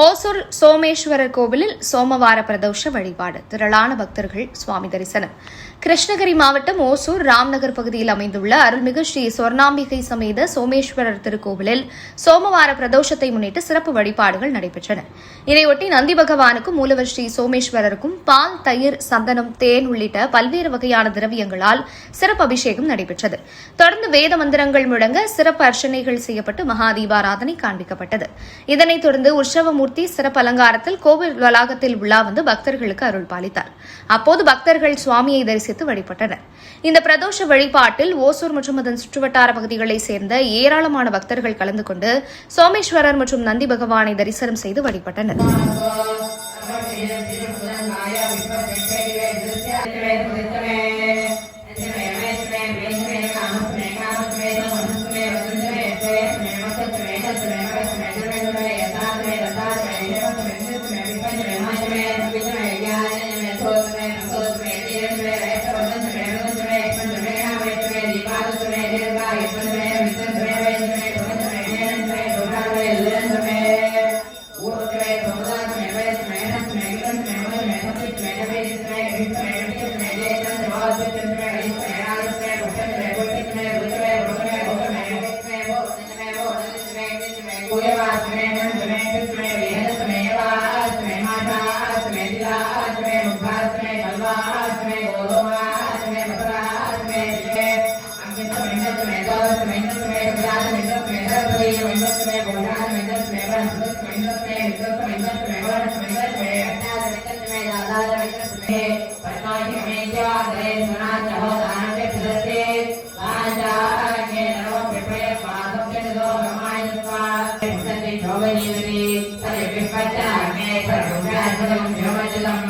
ஓசூர் சோமேஸ்வரர் கோவிலில் சோமவார பிரதோஷ வழிபாடு. திரளான பக்தர்கள் சுவாமி தரிசனம். கிருஷ்ணகிரி மாவட்டம் ஓசூர் ராம்நகர் பகுதியில் அமைந்துள்ள அருள்மிகு ஸ்ரீ சொர்ணாம்பிகை சமேத சோமேஸ்வரர் திருக்கோவிலில் சோமவார பிரதோஷத்தை முன்னிட்டு சிறப்பு வழிபாடுகள் நடைபெற்றன. இதையொட்டி நந்தி பகவானுக்கும் மூலவர் ஸ்ரீ சோமேஸ்வரருக்கும் பால், தயிர், சந்தனம், தேன் உள்ளிட்ட பல்வேறு வகையான திரவியங்களால் சிறப்பு அபிஷேகம் நடைபெற்றது. தொடர்ந்து வேத மந்திரங்கள் முழங்க சிறப்பு அர்ச்சனைகள் செய்யப்பட்டு மகா தீபாராதனை காண்பிக்கப்பட்டது. இதனைத் தொடர்ந்து உற்சவமூர்த்தி சிறப்பு அலங்காரத்தில் கோவில் வளாகத்தில் உலா வந்து பக்தர்களுக்கு அருள் பாலித்தார். அப்போது பக்தர்கள் சுவாமியை தரிசித்து வழிபட்டனர். இந்த பிரதோஷ வழிபாட்டில் ஓசூர் மற்றும் அதன் சுற்றுவட்டார பகுதிகளைச் சேர்ந்த ஏராளமான பக்தர்கள் கலந்து கொண்டு சோமேஸ்வரர் மற்றும் நந்தி பகவானை தரிசனம் செய்து வழிபட்டனர். Hãy subscribe cho kênh Ghiền Mì Gõ để không bỏ lỡ những video hấp dẫn.